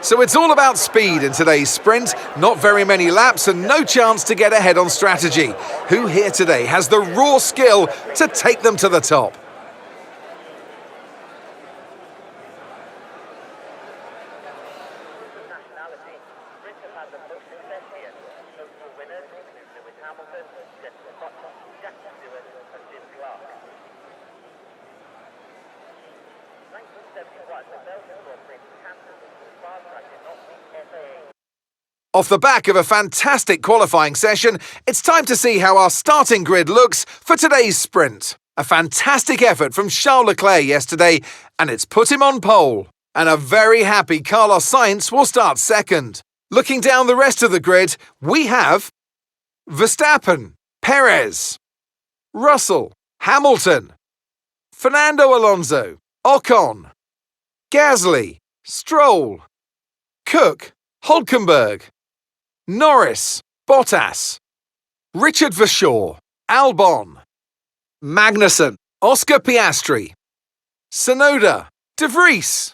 So it's all about speed in today's sprint, not very many laps and no chance to get ahead on strategy. Who here today has the raw skill to take them to the top? Off the back of a fantastic qualifying session, it's time to see how our starting grid looks for today's sprint. A fantastic effort from Charles Leclerc yesterday, and it's put him on pole. And a very happy Carlos Sainz will start second. Looking down the rest of the grid, we have Verstappen, Perez, Russell, Hamilton, Fernando Alonso, Ocon, Gasly, Stroll, Cook, Hülkenberg, Norris, Bottas, Richard Verschoor, Albon, Magnussen, Oscar Piastri, Tsunoda, De Vries,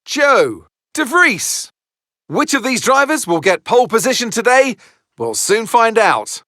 Joe, De Vries. Which of these drivers will get pole position today? We'll soon find out.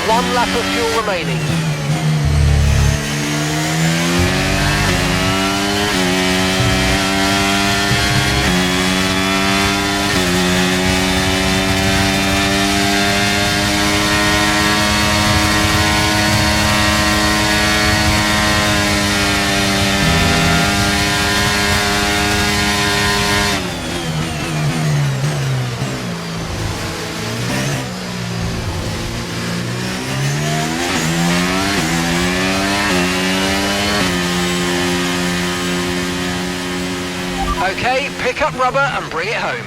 One lap of fuel remaining. Okay, pick up rubber and bring it home.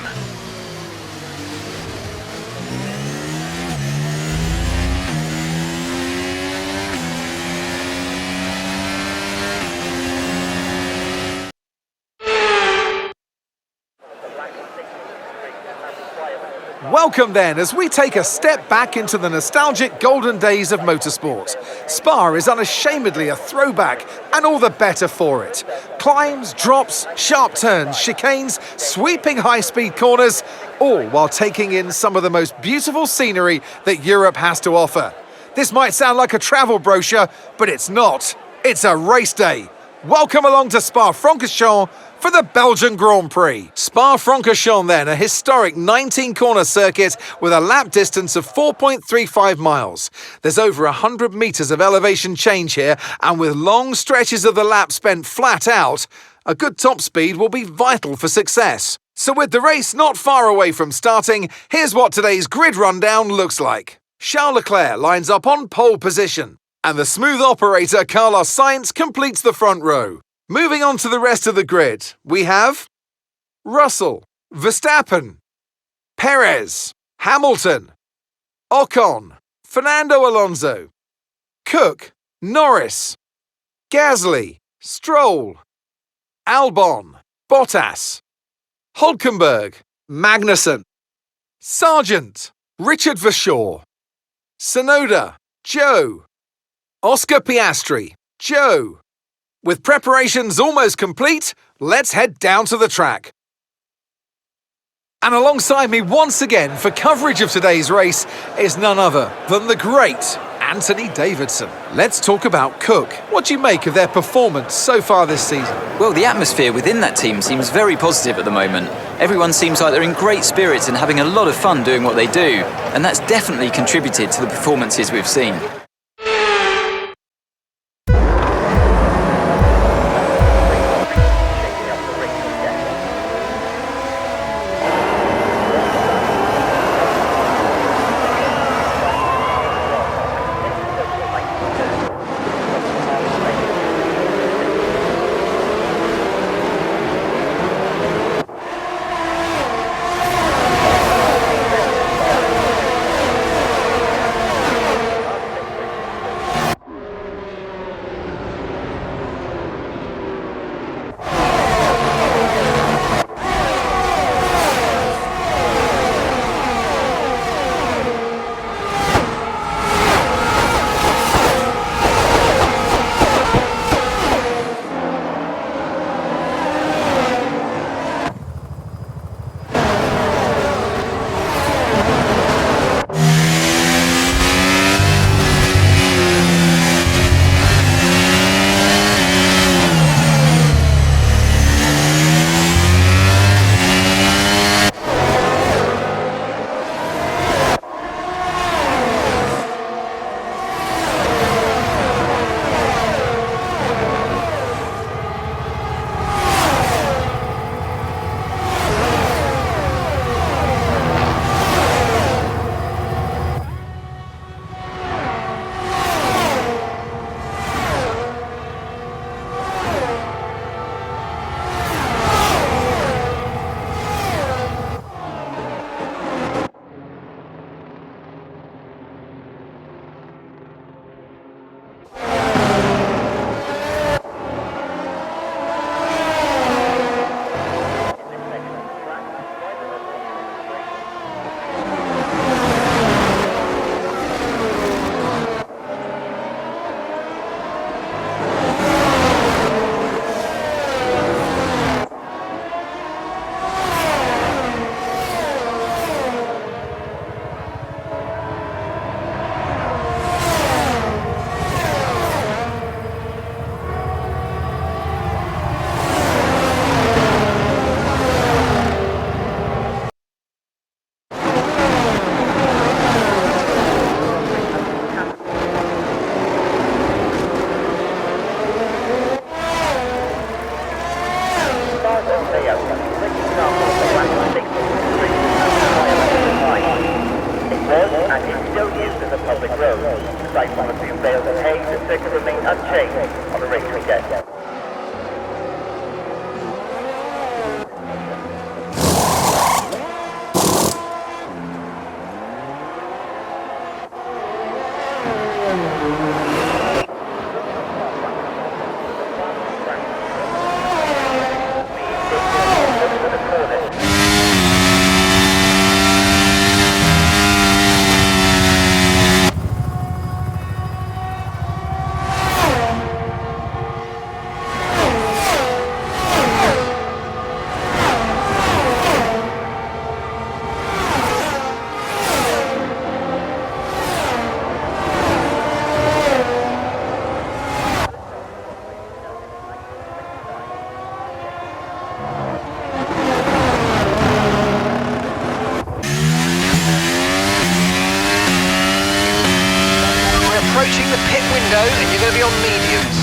Welcome then as we take a step back into the nostalgic golden days of motorsport. Spa is unashamedly a throwback and all the better for it. Climbs, drops, sharp turns, chicanes, sweeping high-speed corners, all while taking in some of the most beautiful scenery that Europe has to offer. This might sound like a travel brochure, but it's not. It's a race day. Welcome along to Spa-Francorchamps for the Belgian Grand Prix. Spa-Francorchamps then, a historic 19-corner circuit with a lap distance of 4.35 miles. There's over 100 metres of elevation change here, and with long stretches of the lap spent flat out, a good top speed will be vital for success. So with the race not far away from starting, here's what today's grid rundown looks like. Charles Leclerc lines up on pole position, and the smooth operator Carlos Sainz completes the front row. Moving on to the rest of the grid, we have Russell, Verstappen, Perez, Hamilton, Ocon, Fernando Alonso, Cook, Norris, Gasly, Stroll, Albon, Bottas, Hülkenberg, Magnussen, Sargent, Richard Verschoor, Tsunoda, Joe, Oscar Piastri, Joe. With preparations almost complete, let's head down to the track. And alongside me once again for coverage of today's race is none other than the great Anthony Davidson. Let's talk about Cook. What do you make of their performance so far this season? Well, the atmosphere within that team seems very positive at the moment. Everyone seems like they're in great spirits and having a lot of fun doing what they do. And that's definitely contributed to the performances we've seen. on mediums.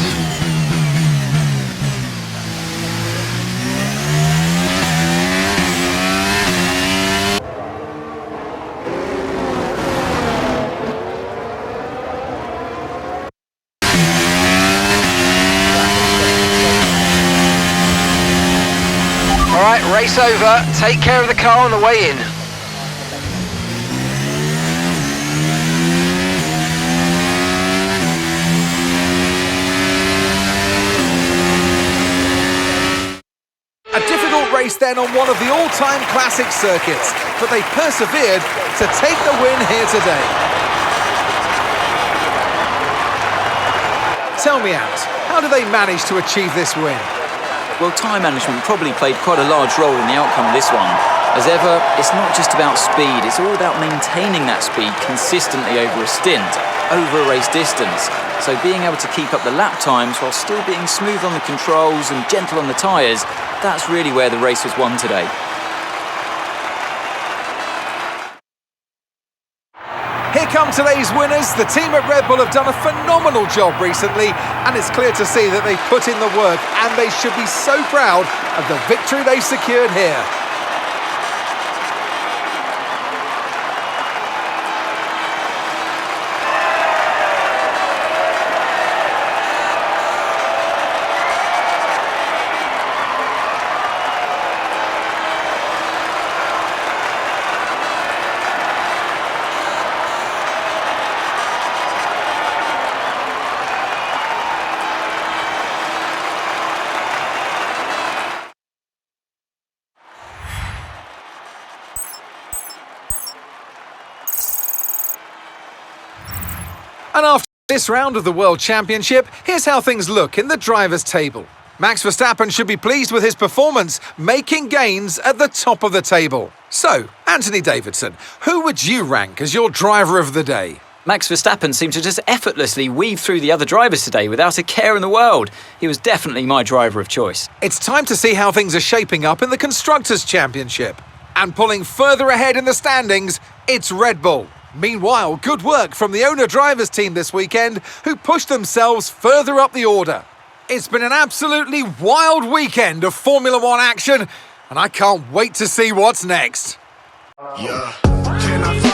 Alright, race over. Take care of the car on the way in. A difficult race then on one of the all-time classic circuits, but they persevered to take the win here today. Tell me, Ant, how do they manage to achieve this win? Well, time management probably played quite a large role in the outcome of this one. As ever, it's not just about speed, it's all about maintaining that speed consistently over a stint, over a race distance. So being able to keep up the lap times while still being smooth on the controls and gentle on the tyres, that's really where the race was won today. Here come today's winners. The team at Red Bull have done a phenomenal job recently, and it's clear to see that they've put in the work, and they should be so proud of the victory they've secured here. And after this round of the World Championship, here's how things look in the drivers' table. Max Verstappen should be pleased with his performance, making gains at the top of the table. So, Anthony Davidson, who would you rank as your driver of the day? Max Verstappen seemed to just effortlessly weave through the other drivers today without a care in the world. He was definitely my driver of choice. It's time to see how things are shaping up in the Constructors' Championship. And pulling further ahead in the standings, it's Red Bull. Meanwhile, good work from the owner-drivers team this weekend, who pushed themselves further up the order. It's been an absolutely wild weekend of Formula One action, and I can't wait to see what's next. Yeah.